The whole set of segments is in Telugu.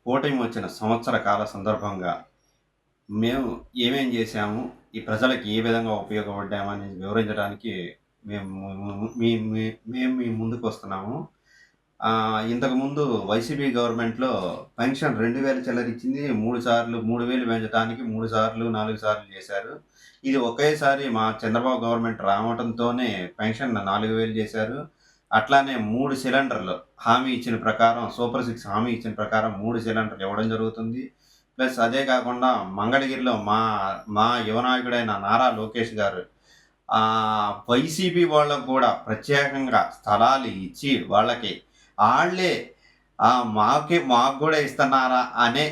కూటమి వచ్చిన సంవత్సర కాల సందర్భంగా మేము ఏమేం చేశాము, ఈ ప్రజలకు ఏ విధంగా ఉపయోగపడ్డామని వివరించడానికి మేము మీ మీ మేము మీ ముందుకొస్తున్నాము. ఇంతకుముందు వైసీపీ గవర్నమెంట్‌లో పెన్షన్ 2000 చిల్లరిచ్చింది. 3 సార్లు 3000 పెంచడానికి 3 సార్లు, 4 సార్లు చేశారు. ఇది ఒకేసారి మా చంద్రబాబు గవర్నమెంట్ రావటంతోనే పెన్షన్ 4000 చేశారు. అట్లానే 3 సిలిండర్లు హామీ ఇచ్చిన ప్రకారం సూపర్ సిక్స్ హామీ ఇచ్చిన ప్రకారం 3 సిలిండర్లు ఇవ్వడం జరుగుతుంది. ప్లస్ అదే కాకుండా మంగళగిరిలో మా మా యువ నాయకుడైన నారా లోకేష్ గారు వైసీపీ వాళ్ళకు కూడా ప్రత్యేకంగా స్థలాలు ఇచ్చి వాళ్ళకి ఆళ్ళే మాకు కూడా ఇస్తున్నారా అనే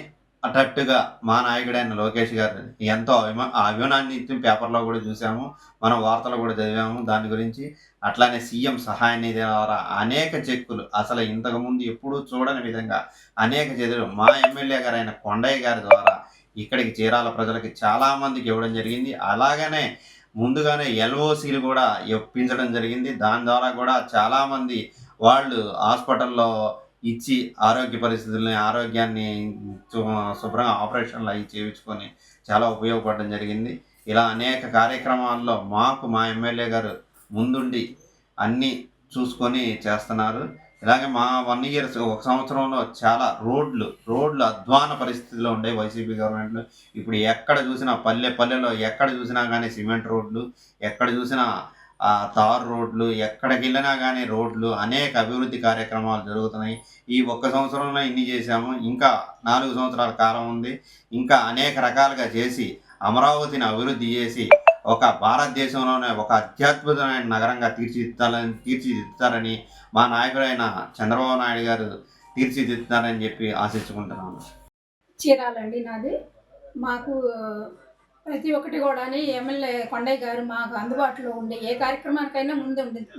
అటట్టుగా మా నాయకుడైన లోకేష్ గారు ఎంతో అభిమానాన్ని ఇచ్చిన పేపర్‌లో కూడా చూసాము. మనం వార్తలు కూడా చదివాము దాని గురించి. అట్లానే సీఎం సహాయ నిధి ద్వారా అనేక చెక్కులు అసలు ఇంతకుముందు ఎప్పుడూ చూడని విధంగా అనేక చెక్కులు మా ఎమ్మెల్యే గారైన కొండయ్య గారి ద్వారా ఇక్కడికి చీరాల ప్రజలకి చాలామందికి ఇవ్వడం జరిగింది. అలాగనే ముందుగానే ఎల్ఓసీలు కూడా ఇప్పించడం జరిగింది. దాని ద్వారా కూడా చాలామంది వాళ్ళు హాస్పిటల్‌లో ఇచ్చి ఆరోగ్యాన్ని శుభ్రంగా ఆపరేషన్‌లు అయి చేయించుకొని చాలా ఉపయోగపడడం జరిగింది. ఇలా అనేక కార్యక్రమాల్లో మాకు మా ఎమ్మెల్యే గారు ముందుండి అన్నీ చూసుకొని చేస్తున్నారు. ఇలాగే మా 1 ఇయర్ ఒక సంవత్సరంలో చాలా రోడ్లు అధ్వాన పరిస్థితిలో ఉండేవి వైసీపీ గవర్నమెంట్‌లో. ఇప్పుడు ఎక్కడ చూసినా పల్లెలో ఎక్కడ చూసినా గానీ సిమెంట్ రోడ్లు, ఎక్కడ చూసినా తారు రోడ్లు, ఎక్కడికెళ్ళినా గానీ రోడ్లు, అనేక అభివృద్ధి కార్యక్రమాలు జరుగుతున్నాయి. ఈ ఒక్క సంవత్సరంలో ఇన్ని చేశాము. ఇంకా 4 సంవత్సరాల కాలం ఉంది. ఇంకా అనేక రకాలుగా చేసి అమరావతిని అభివృద్ధి చేసి ఒక భారతదేశంలోనే ఒక అత్యద్భుతమైన నగరంగా తీర్చిదిద్దుతారని మా నాయకుడైన చంద్రబాబు నాయుడు గారు తీర్చిదిద్దుతారని చెప్పి ఆశించుకుంటున్నాను. చీరాలండి నాది. మాకు ప్రతి ఒక్కటి కూడాని ఎమ్మెల్యే కొండయ్య గారు మాకు అందుబాటులో ఉండి ఏ కార్యక్రమానికైనా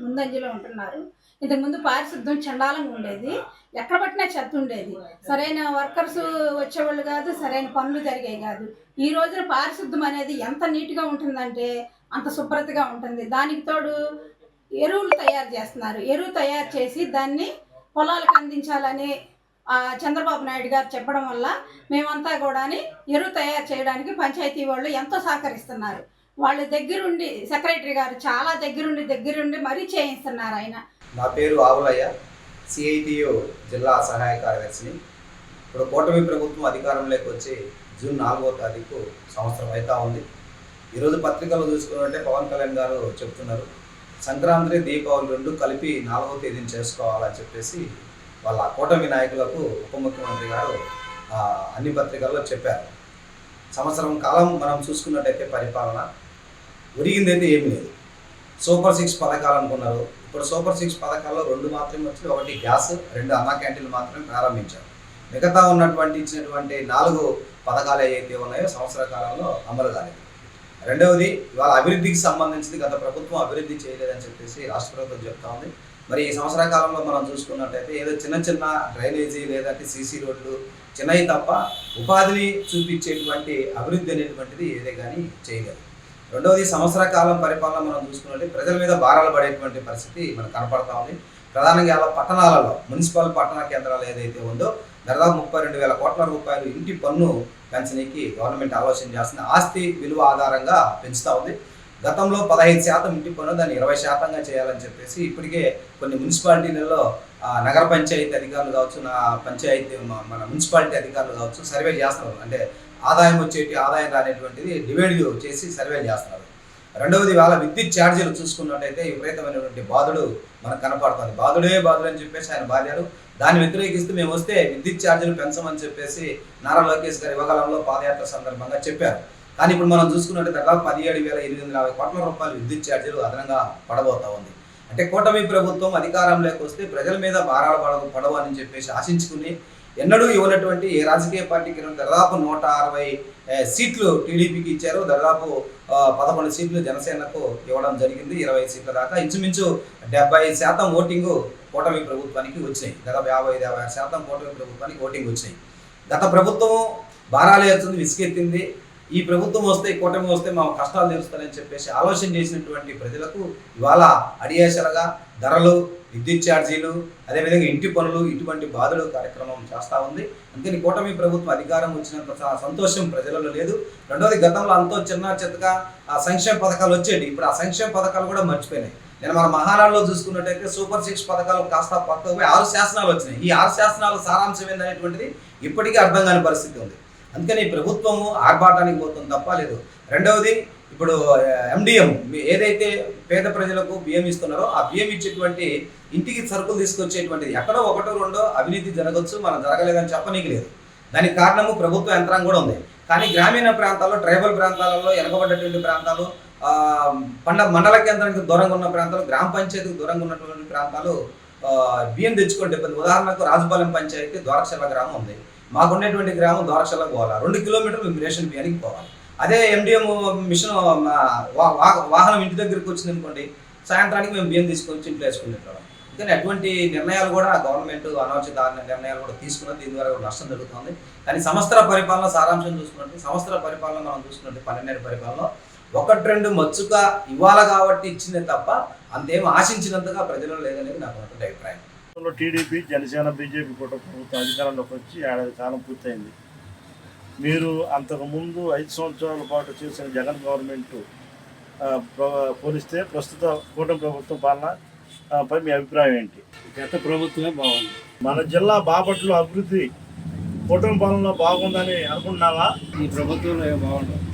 ముందంజలో ఉంటున్నారు. ఇంతకుముందు పారిశుద్ధ్యం చండాలంగా ఉండేది. ఎక్కడ పట్టినా చెత్త ఉండేది. సరైన వర్కర్స్ వచ్చేవాళ్ళు కాదు, సరైన పనులు జరిగేవి కాదు. ఈ రోజున పారిశుద్ధ్యం అనేది ఎంత నీట్గా ఉంటుందంటే అంత శుభ్రతగా ఉంటుంది. దానికి తోడు ఎరువులు తయారు చేస్తున్నారు. ఎరువు తయారు చేసి దాన్ని పొలాలకు అందించాలని చంద్రబాబు నాయుడు గారు చెప్పడం వల్ల మేమంతా కూడాని ఎరువు తయారు చేయడానికి పంచాయతీ వాళ్ళు ఎంతో సహకరిస్తున్నారు. వాళ్ళ దగ్గరుండి సెక్రటరీ గారు చాలా దగ్గరుండి మరీ చేయిస్తున్నారు ఆయన. నా పేరు ఆవులయ్య, సిఐటియు జిల్లా సహాయ కార్యదర్శిని. ఇప్పుడు కూటమి ప్రభుత్వం అధికారంలోకి వచ్చి జూన్ 4వ తారీఖు సంవత్సరం అవుతా ఉంది. ఈరోజు పత్రికలు చూసుకున్నట్టే పవన్ కళ్యాణ్ గారు చెప్తున్నారు, సంక్రాంతి దీపావళి 2 కలిపి 4వ తేదీని చేసుకోవాలని చెప్పేసి వాళ్ళ కూటమి నాయకులకు ఉప ముఖ్యమంత్రి గారు అన్ని పత్రికల్లో చెప్పారు. సంవత్సరం కాలం మనం చూసుకున్నట్టయితే పరిపాలన ఒరిగిందైతే ఏమీ లేదు. సూపర్ 6 పథకాలు అనుకున్నారు. ఇప్పుడు సూపర్ 6 పథకాల్లో 2 మాత్రమే వచ్చి, 1 గ్యాస్, 2 అన్నా క్యాంటీన్లు మాత్రమే ప్రారంభించారు. మిగతా ఉన్నటువంటి ఇచ్చినటువంటి 4 పథకాలు ఏవైతే ఉన్నాయో సంవత్సర కాలంలో అమలు కాలేదు. రెండవది, ఇవాళ అభివృద్ధికి సంబంధించింది గత ప్రభుత్వం అభివృద్ధి చేయలేదని చెప్పేసి రాష్ట్ర ప్రభుత్వం చెప్తా ఉంది. మరి ఈ సంవత్సర కాలంలో మనం చూసుకున్నట్టయితే ఏదో చిన్న డ్రైనేజీ లేదంటే సీసీ రోడ్లు చిన్నవి తప్ప ఉపాధిని చూపించేటువంటి అభివృద్ధి అనేటువంటిది ఏదే కానీ చేయలేదు. రెండవది, సంవత్సర కాలం పరిపాలన మనం చూసుకున్నట్టే ప్రజల మీద భారాలు పడేటువంటి పరిస్థితి మనకు కనపడతా ఉంది. ప్రధానంగా ఇలా పట్టణాలలో మున్సిపల్ పట్టణ కేంద్రాలు ఏదైతే ఉందో దాదాపు 32,000 కోట్ల రూపాయలు ఇంటి పన్ను పెంచడానికి గవర్నమెంట్ ఆలోచన చేస్తుంది. ఆస్తి విలువ ఆధారంగా పెంచుతూ ఉంది. గతంలో 15% ఇంటి పన్ను దాన్ని 20%గా చేయాలని చెప్పేసి ఇప్పటికే కొన్ని మున్సిపాలిటీలలో నగర పంచాయతీ అధికారులు కావచ్చు, మన మున్సిపాలిటీ అధికారులు కావచ్చు సర్వే చేస్తున్నారు. అంటే ఆదాయం రానేటువంటిది డివైడ్ చేసి సర్వేలు చేస్తున్నారు. రెండవది, వాళ్ళ విద్యుత్ ఛార్జీలు చూసుకున్నట్టయితే విపరీతమైనటువంటి బాధుడు మనకు కనపడుతుంది. బాధుడు అని చెప్పేసి ఆయన బాధ్యారు. దాన్ని వ్యతిరేకిస్తూ మేము వస్తే విద్యుత్ ఛార్జీలు పెంచమని చెప్పేసి నారా లోకేష్ గారు యువకాలంలో పాదయాత్ర సందర్భంగా చెప్పారు. కానీ ఇప్పుడు మనం చూసుకున్నట్టు దాదాపు 17,850 కోట్ల రూపాయలు విద్యుత్ ఛార్జీలు అదనంగా పడబోతా ఉంది. అంటే కూటమి ప్రభుత్వం అధికారంలోకి వస్తే ప్రజల మీద భారాలు పడవు అని చెప్పేసి ఆశించుకుని ఎన్నడూ ఇవ్వనటువంటి ఏ రాజకీయ పార్టీకి దాదాపు 160 సీట్లు టీడీపీకి ఇచ్చారు. దాదాపు 11 సీట్లు జనసేనకు ఇవ్వడం జరిగింది. 20 సీట్ల దాకా ఇంచుమించు 70% ఓటింగు కూటమి ప్రభుత్వానికి వచ్చినాయి. దాదాపు 55-56% కూటమి ప్రభుత్వానికి ఓటింగ్ వచ్చినాయి. గత ప్రభుత్వం భారాలు వేస్తుంది, విసిగెత్తింది. ఈ ప్రభుత్వం వస్తే, ఈ కూటమి వస్తే మా కష్టాలు తీరుస్తారని చెప్పేసి ఆలోచన చేసినటువంటి ప్రజలకు ఇవాళ అడియాసలుగా ధరలు, విద్యుత్ ఛార్జీలు, అదేవిధంగా ఇంటి పనులు, ఇటువంటి బాధలు కార్యక్రమం చేస్తూ ఉంది. అందుకని కూటమి ప్రభుత్వం అధికారం వచ్చినంత సంతోషం ప్రజలలో లేదు. రెండవది, గతంలో అంతో చిన్న చిత్తగా ఆ సంక్షేమ పథకాలు వచ్చేవి, ఇప్పుడు ఆ సంక్షేమ పథకాలు కూడా మర్చిపోయినాయి. నేను మన మహానాడులో చూసుకున్నట్టయితే సూపర్ 6 పథకాలు కాస్త పక్కకు 6 శాసనాలు వచ్చినాయి. ఈ 6 శాసనాల సారాంశం ఏందనేటువంటిది ఇప్పటికీ అర్థం కాని పరిస్థితి ఉంది. అందుకని ప్రభుత్వము ఆర్భాటానికి పోతుంది తప్ప లేదు. రెండవది, ఇప్పుడు MDM ఏదైతే పేద ప్రజలకు బియ్యం ఇస్తున్నారో ఆ బియ్యం ఇచ్చేటువంటి ఇంటికి సరుకులు తీసుకొచ్చేటువంటిది ఎక్కడో ఒకటో రెండో అవినీతి జరగవచ్చు, మనం జరగలేదని చెప్పనీకి లేదు. దానికి కారణము ప్రభుత్వ యంత్రాంగం కూడా ఉంది. కానీ గ్రామీణ ప్రాంతాల్లో, ట్రైబల్ ప్రాంతాలలో, వెనకబడ్డటువంటి ప్రాంతాలు, మండల కేంద్రానికి దూరంగా ఉన్న ప్రాంతాలు, గ్రామ పంచాయతీకి దూరంగా ఉన్నటువంటి ప్రాంతాలు బియ్యం తెచ్చుకుంటే ఇబ్బంది. ఉదాహరణకు రాజుపాలెం పంచాయతీ ద్వారక్షల గ్రామం ఉంది. మాకున్నటువంటి గ్రామం ద్వారక్షలకు పోవాలి, 2 కిలోమీటర్లు మేము రేషన్ బియ్యానికి పోవాలి. అదే MDM మిషన్ వాహనం ఇంటి దగ్గరికి వచ్చింది అనుకోండి, సాయంత్రానికి మేము బియ్యం తీసుకొచ్చి ఇంట్లో వేసుకునేటోళ్ళం. కానీ అటువంటి నిర్ణయాలు కూడా గవర్నమెంట్ అనవసర నిర్ణయాలు కూడా తీసుకున్నది, దీని ద్వారా కూడా నష్టం జరుగుతుంది. కానీ సంవత్సర పరిపాలన సారాంశం చూసుకున్నట్టు, సంవత్సర పరిపాలన మనం చూసుకున్నట్టు 12 పరిపాలనలో 1-2 మచ్చుగా ఇవ్వాలి కాబట్టి ఇచ్చిందే తప్ప అంతేం ఆశించినంతగా ప్రజలు లేదనేది నాకు ఉన్నటువంటి అభిప్రాయం. టీడీపీ, జనసేన, బీజేపీ ప్రభుత్వం అధికారంలోకి వచ్చి ఏడాది కాలం పూర్తయింది. మీరు అంతకుముందు 5 సంవత్సరాల పాటు చేసిన జగన్ గవర్నమెంట్ పోలిస్తే ప్రస్తుత కూటమి ప్రభుత్వం పాలన పై మీ అభిప్రాయం ఏంటి? గత ప్రభుత్వమే బాగుంది. మన జిల్లా బాపట్ల అభివృద్ధి కూటమి పాలనలో బాగుందని అనుకుంటున్నావా? ఈ ప్రభుత్వంలో ఏం బాగుండదు.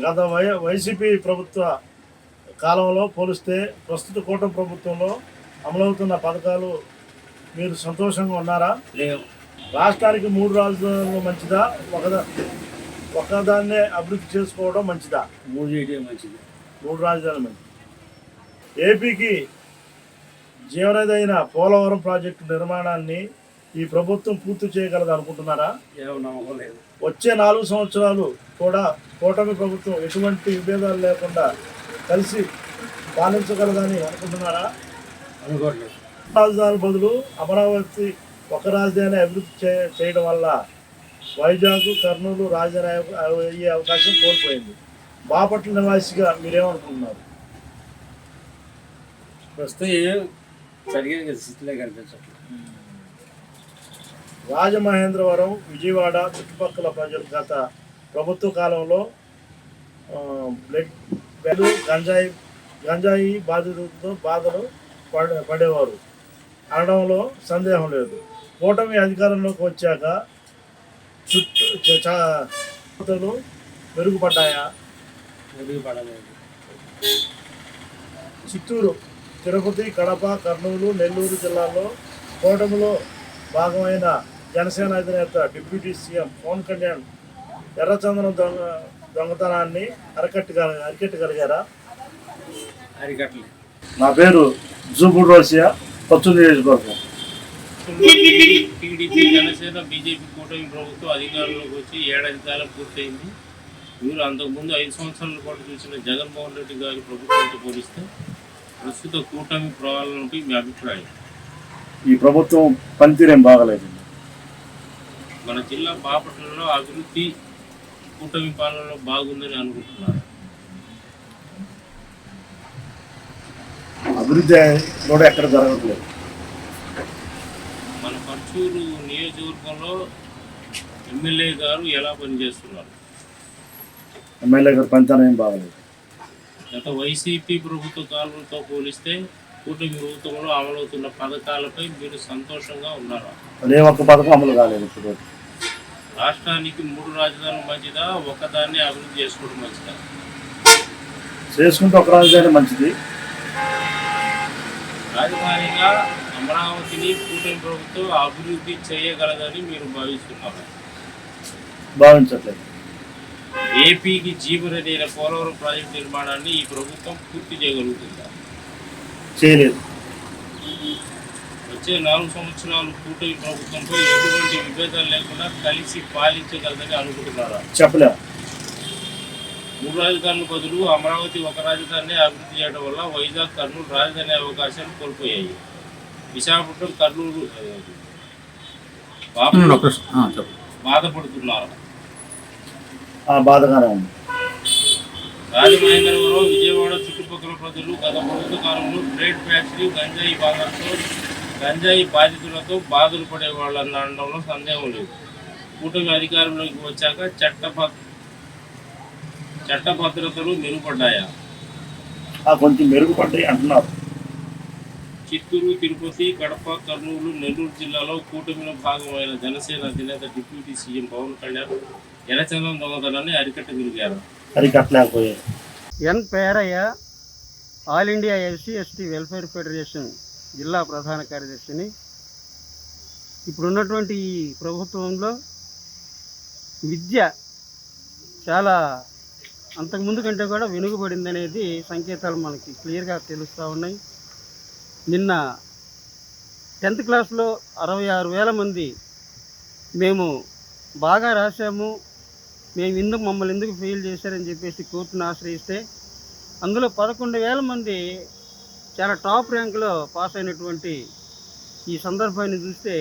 గత వైసీపీ ప్రభుత్వ కాలంలో పోలిస్తే ప్రస్తుత కూటమి ప్రభుత్వంలో అమలవుతున్న పథకాలు మీరు సంతోషంగా ఉన్నారా? లేవు. రాష్ట్రానికి 3 రాజధానులు మంచిదా, ఒకదాన్నే అభివృద్ధి చేసుకోవడం మంచిదా? 3 మంచిది. 3 రాజధానులు మంచిది. ఏపీకి జీవనది అయిన పోలవరం ప్రాజెక్టు నిర్మాణాన్ని ఈ ప్రభుత్వం పూర్తి చేయగలదు అనుకుంటున్నారా? ఏం నమ్మకం లేదు. వచ్చే 4 సంవత్సరాలు కూడా కూటమి ప్రభుత్వం ఎటువంటి విభేదాలు లేకుండా కలిసి పాలించగలదని అనుకుంటున్నారా? అనుకోవట్లేదు. రాజధాని బదులు అమరావతి ఒక రాజధాని అభివృద్ధి చేయడం వల్ల వైజాగ్, కర్నూలు రాజధాని అయ్యే అవకాశం కోల్పోయింది. బాపట్ల నివాసిగా మీరేమనుకుంటున్నారు? ప్రస్తుతం ఏం సరిగ్గా స్థితిలో కనిపించట్లేదు. రాజమహేంద్రవరం, విజయవాడ చుట్టుపక్కల ప్రజలు గత ప్రభుత్వ కాలంలో గంజాయి బాధితులతో బాధలు పడేవారు అనడంలో సందేహం లేదు. కూటమి అధికారంలోకి వచ్చాక చుట్టూ మెరుగుపడ్డాయా? మెరుగుపడలేదు. చిత్తూరు, తిరుపతి, కడప, కర్నూలు, నెల్లూరు జిల్లాల్లో కూటమిలో భాగమైన జనసేన అధినేత డిప్యూటీ సీఎం పవన్ కళ్యాణ్ ఎర్రచందనం దొంగతనాన్ని అరికట్టగలిగారా? అరికట్టలేదు. నా పేరు జూపూర్ రోసియా, పచ్చూరు నియోజకవర్గం. టీడీపీ, జనసేన, బీజేపీ కూటమి ప్రభుత్వం అధికారంలోకి వచ్చి ఏడాది కాలం పూర్తయింది. మీరు అంతకుముందు 5 సంవత్సరాల పాటు చూసిన జగన్మోహన్ రెడ్డి గారి ప్రభుత్వంతో పోలిస్తే ప్రస్తుత కూటమి పాలనపై మీ అభిప్రాయం? ఈ ప్రభుత్వం పనితీరేం బాగలేదు. మన జిల్లా బాపట్లలో అభివృద్ధి కూటమి పాలనలో బాగుందని అనుకుంటున్నారు? అభివృద్ధి కూడా ఎక్కడ జరగట్లేదు. మన పర్చూరు నియోజకవర్గంలో ఎమ్మెల్యే గారు ఎలా పనిచేస్తున్నారు? ఎమ్మెల్యే గారు పనితనం ఏం బాగలేదు. గత వైసీపీ ప్రభుత్వ కాలంతో పోలిస్తే కూటమి ప్రభుత్వంలో అమలవుతున్న పథకాలపై మీరు సంతోషంగా ఉన్నారా? అదే ఒక్క పథకం అమలు కాలేదు. ఇప్పుడు రాష్ట్రానికి 3 రాజధానులు మంచిదా, ఒకదాన్ని అభివృద్ధి చేసుకోవడం మంచిదా? చేసుకుంటే ఒక రాజధాని మంచిది. రాజధానిగా అమరావతిని కూటమి ప్రభుత్వం అభివృద్ధి చేయగలదని మీరు భావిస్తున్నారు? భావించట్లేదు. ఏపీకి జీవనది అయిన పోలవరం ప్రాజెక్టు నిర్మాణాన్ని ఈ ప్రభుత్వం పూర్తి చేయగలుగుతుందా? చేయలేదు. వచ్చే 4 సంవత్సరాలు కూటమి ప్రభుత్వంపై ఎటువంటి విభేదాలు లేకుండా కలిసి పాలించగలదని అనుకుంటున్నారా? చెప్పలేము. 3 రాజధానుల బదులు అమరావతి ఒక రాజధానిని అభివృద్ధి చేయడం వల్ల వైజాగ్, కర్నూలు రాజధాని అవకాశాలు కోల్పోయాయి. విశాఖపట్నం, కర్నూలు బాధపడుతున్నారు. బాధగానే ఉంది. రాజమహేంద్రవరం, విజయవాడ చుట్టుపక్కల ప్రజలు గత ప్రభుత్వ కాలంలో ట్రేడ్ ఫ్యాక్టరీ గంజాయి బాధితులతో బాధలు పడేవాళ్ళని అనడంలో సందేహం లేదు. కూటమి అధికారంలోకి వచ్చాక చట్టభద్రతలు మెరుగుపడ్డాయా? కొంచెం మెరుగుపడ్డాయి అంటున్నారు. చిత్తూరు, తిరుపతి, కడప, కర్నూలు, నెల్లూరు జిల్లాలో కూటమిలో భాగమైన జనసేన అధినేత డిప్యూటీ సీఎం పవన్ కళ్యాణ్ ఎర్రచందనం దొంగతనాన్ని అరికట్టగలిగారు. అరికట్టలేకపోయారు. N Perayya, all India SC ST welfare federation జిల్లా ప్రధాన కార్యదర్శిని. ఇప్పుడున్నటువంటి ఈ ప్రభుత్వంలో విద్య చాలా అంతకుముందు కంటే కూడా వెనుకబడింది అనేది సంకేతాలు మనకి క్లియర్గా తెలుస్తూ ఉన్నాయి. నిన్న 10th క్లాస్లో 66,000 మంది మేము బాగా రాసాము, మమ్మల్ని ఎందుకు ఫెయిల్ చేశారని చెప్పేసి కోర్టును ఆశ్రయిస్తే అందులో 11,000 మంది చాలా టాప్ ర్యాంకులో పాస్ అయినటువంటి ఈ సందర్భాన్ని చూస్తే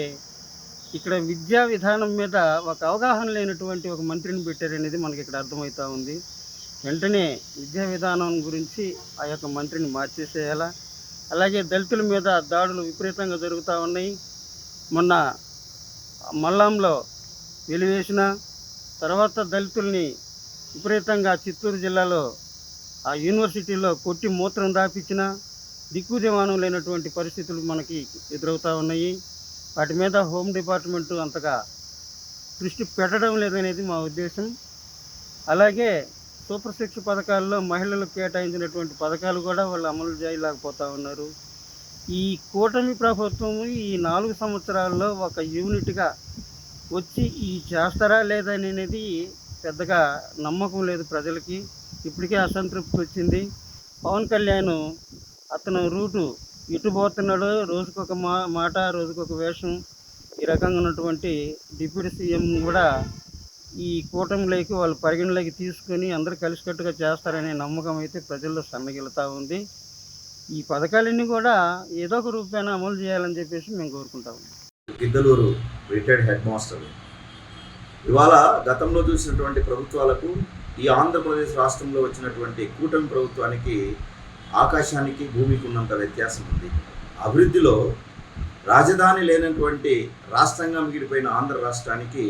ఇక్కడ విద్యా విధానం మీద ఒక అవగాహన లేనటువంటి ఒక మంత్రిని పెట్టారనేది మనకి ఇక్కడ అర్థమవుతూ ఉంది. వెంటనే విద్యా విధానం గురించి ఆ యొక్క మంత్రిని మార్చేసేయాలా. అలాగే దళితుల మీద దాడులు విపరీతంగా జరుగుతూ ఉన్నాయి. మొన్న మల్లాంలో వెలివేసిన తర్వాత దళితుల్ని విపరీతంగా చిత్తూరు జిల్లాలో ఆ యూనివర్సిటీలో కొట్టి మూత్రం దాపించిన దిక్కుదిమానం లేనటువంటి పరిస్థితులు మనకి ఎదురవుతూ ఉన్నాయి. వాటి మీద హోమ్ డిపార్ట్మెంటు అంతగా దృష్టి పెట్టడం లేదనేది మా ఉద్దేశం. అలాగే సూపర్ 6 పథకాల్లో మహిళలకు కేటాయించినటువంటి పథకాలు కూడా వాళ్ళు అమలు చేయలేకపోతూ ఉన్నారు. ఈ కూటమి ప్రభుత్వం ఈ 4 సంవత్సరాల్లో ఒక యూనిట్గా వచ్చి ఈ చేస్తారా లేదా అనేది పెద్దగా నమ్మకం లేదు ప్రజలకి. ఇప్పటికే అసంతృప్తి వచ్చింది. పవన్ కళ్యాణ్ అతను రూటు ఇటు పోతున్నాడు, రోజుకొక మాట రోజుకొక వేషం, ఈ రకంగా ఉన్నటువంటి డిప్యూటీ సీఎం కూడా ఈ కూటమిలోకి వాళ్ళు పరిగణలోకి తీసుకొని అందరూ కలిసికట్టుగా చేస్తారనే నమ్మకం అయితే ప్రజల్లో సన్నగిలుతూ ఉంది. ఈ పథకాలన్నీ కూడా ఏదో ఒక రూపాయన అమలు చేయాలని చెప్పేసి మేము కోరుకుంటాము. Giddalur retired head master. ఇవాళ గతంలో చూసినటువంటి ప్రభుత్వాలకు ఈ ఆంధ్రప్రదేశ్ రాష్ట్రంలో వచ్చినటువంటి కూటమి ప్రభుత్వానికి ఆకాశానికి భూమికి ఉన్నంత వ్యత్యాసం ఉంది. అభివృద్ధిలో రాజధాని లేనటువంటి రాష్ట్రంగా మిగిలిపోయిన ఆంధ్ర రాష్ట్రానికి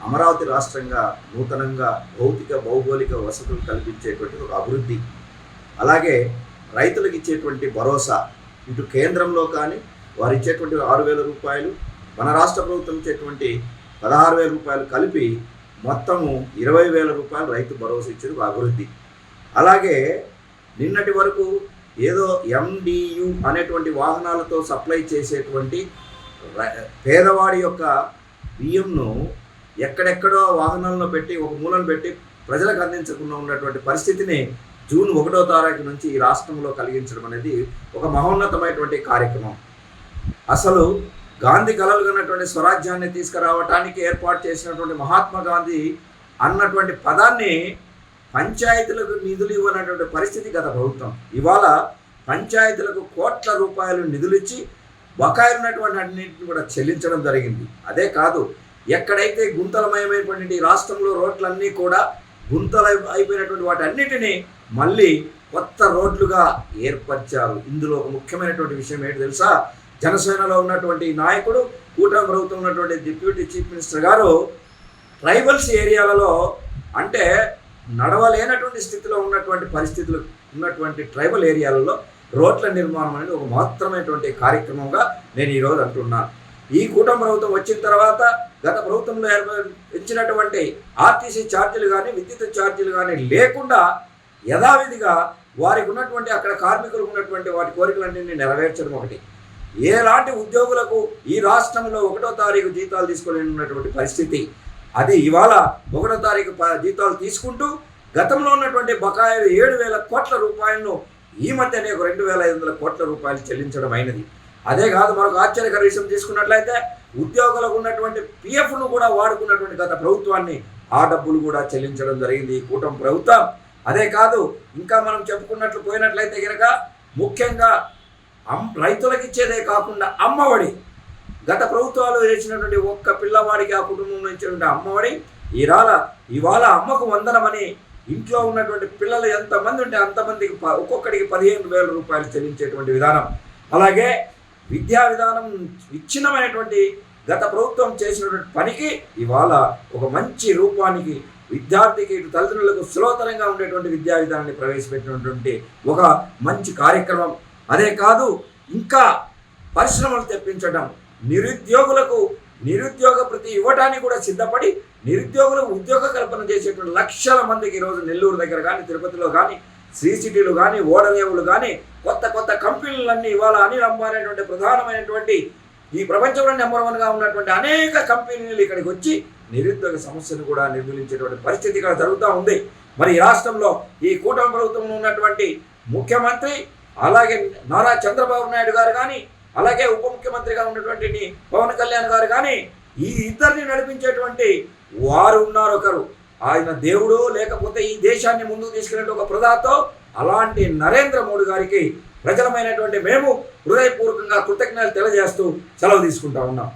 అమరావతి రాష్ట్రంగా నూతనంగా భౌతిక భౌగోళిక వసతులు కల్పించేటువంటి ఒక అభివృద్ధి, అలాగే రైతులకు ఇచ్చేటువంటి భరోసా, ఇటు కేంద్రంలో కానీ వారు ఇచ్చేటువంటి 6,000 రూపాయలు, మన రాష్ట్ర ప్రభుత్వం ఇచ్చేటువంటి 16,000 రూపాయలు కలిపి మొత్తము 20,000 రూపాయలు రైతు భరోసా ఇచ్చేది ఒక అభివృద్ధి. అలాగే నిన్నటి వరకు ఏదో MDU అనేటువంటి వాహనాలతో సప్లై చేసేటువంటి పేదవాడి యొక్క బియ్యంను ఎక్కడెక్కడో వాహనాలను పెట్టి ఒక మూలను పెట్టి ప్రజలకు అందించకుండా ఉన్నటువంటి పరిస్థితిని జూన్ 1వ తారీఖు నుంచి ఈ రాష్ట్రంలో కలిగించడం అనేది ఒక మహోన్నతమైనటువంటి కార్యక్రమం. అసలు గాంధీ కలలు కన్నటువంటి స్వరాజ్యాన్ని తీసుకురావటానికి ఏర్పాటు చేసినటువంటి మహాత్మా గాంధీ అన్నటువంటి పదాన్ని పంచాయతీలకు నిధులు ఇవ్వనటువంటి పరిస్థితి గత ప్రభుత్వం. ఇవాళ పంచాయతీలకు కోట్ల రూపాయలు నిధులు ఇచ్చి బకాయిలు ఉన్నటువంటి అన్నింటిని కూడా చెల్లించడం జరిగింది. అదే కాదు, ఎక్కడైతే గుంతలమయమైనటువంటి రాష్ట్రంలో రోడ్లన్నీ కూడా గుంతలు అయిపోయినటువంటి వాటి అన్నిటినీ మళ్ళీ కొత్త రోడ్లుగా ఏర్పరిచారు. ఇందులో ఒక ముఖ్యమైనటువంటి విషయం ఏంటి తెలుసా? జనసేనలో ఉన్నటువంటి నాయకుడు, కూటమి ప్రభుత్వం ఉన్నటువంటి డిప్యూటీ చీఫ్ మినిస్టర్ గారు ట్రైబల్స్ ఏరియాలలో, అంటే నడవలేనటువంటి స్థితిలో ఉన్నటువంటి పరిస్థితులు ఉన్నటువంటి ట్రైబల్ ఏరియాలలో రోడ్ల నిర్మాణం అనేది ఒక మహత్తరమైనటువంటి కార్యక్రమంగా నేను ఈరోజు అంటున్నాను. ఈ కూటమి ప్రభుత్వం వచ్చిన తర్వాత గత ప్రభుత్వంలో ఇచ్చినటువంటి ఆర్టీసీ ఛార్జీలు కానీ విద్యుత్ ఛార్జీలు కానీ లేకుండా యథావిధిగా వారికి ఉన్నటువంటి అక్కడ కార్మికులకు ఉన్నటువంటి వాటి కోరికలన్నింటినీ నెరవేర్చడం ఒకటి. ఎలాంటి ఉద్యోగులకు ఈ రాష్ట్రంలో 1వ తారీఖు జీతాలు తీసుకోలేనటువంటి పరిస్థితి, అది ఇవాళ 1వ తారీఖు జీతాలు తీసుకుంటూ గతంలో ఉన్నటువంటి బకాయిలు 7,000 కోట్ల రూపాయలను ఈ మధ్యనే 2,500 కోట్ల రూపాయలు చెల్లించడం అయినది. అదే కాదు, మరొక ఆశ్చర్యకర విషయం తీసుకున్నట్లయితే ఉద్యోగులకు ఉన్నటువంటి PFను కూడా వాడుకున్నటువంటి గత ప్రభుత్వాన్ని ఆ డబ్బులు కూడా చెల్లించడం జరిగింది ఈ కూటమి ప్రభుత్వం. అదే కాదు, ఇంకా మనం చెప్పుకున్నట్లు పోయినట్లయితే కనుక ముఖ్యంగా రైతులకు ఇచ్చేదే కాకుండా అమ్మఒడి గత ప్రభుత్వాలు చేసినటువంటి ఒక్క పిల్లవాడికి ఆ కుటుంబం నుంచి అమ్మఒడి ఇవాళ అమ్మకు వందనమని ఇంట్లో ఉన్నటువంటి పిల్లలు ఎంతమంది ఉంటే అంతమందికి ఒక్కొక్కడికి 15,000 రూపాయలు చెల్లించేటువంటి విధానం. అలాగే విద్యా విధానం విచ్ఛిన్నమైనటువంటి గత ప్రభుత్వం చేసినటువంటి పనికి ఇవాళ ఒక మంచి రూపానికి విద్యార్థికి ఇటు తల్లిదండ్రులకు సులభతరంగా ఉండేటువంటి విద్యా విధానాన్ని ప్రవేశపెట్టినటువంటి ఒక మంచి కార్యక్రమం. అదే కాదు, ఇంకా పరిశ్రమలు తెప్పించడం, నిరుద్యోగులకు నిరుద్యోగ ప్రతి ఇవ్వడానికి కూడా సిద్ధపడి నిరుద్యోగులకు ఉద్యోగ కల్పన చేసేటువంటి లక్షల మందికి ఈరోజు నెల్లూరు దగ్గర కానీ, తిరుపతిలో కానీ, శ్రీ సిటీలు కానీ, ఓడరేవులు కానీ, కొత్త కొత్త కంపెనీలన్నీ ఇవాళ అనిల్ అంబానీ అనేటువంటి ప్రధానమైనటువంటి ఈ ప్రపంచంలో నెంబర్ 1గా ఉన్నటువంటి అనేక కంపెనీలు ఇక్కడికి వచ్చి నిరుద్యోగ సమస్యను కూడా నిర్మూలించేటువంటి పరిస్థితి ఇక్కడ జరుగుతూ ఉంది. మరి ఈ రాష్ట్రంలో ఈ కూటమి ప్రభుత్వంలో ఉన్నటువంటి ముఖ్యమంత్రి అలాగే నారా చంద్రబాబు నాయుడు గారు కానీ, అలాగే ఉప ముఖ్యమంత్రిగా ఉన్నటువంటి పవన్ కళ్యాణ్ గారు కానీ, ఈ ఇద్దరిని నడిపించేటువంటి వారు ఉన్నారు. ఒకరు ఆయన దేవుడు, లేకపోతే ఈ దేశాన్ని ముందుకు తీసుకెళ్ళే ఒక ప్రధాతో. అలాంటి నరేంద్ర మోడీ గారికి ప్రజలమైనటువంటి మేము హృదయపూర్వకంగా కృతజ్ఞతలు తెలియజేస్తూ సెలవు తీసుకుంటా ఉన్నాం.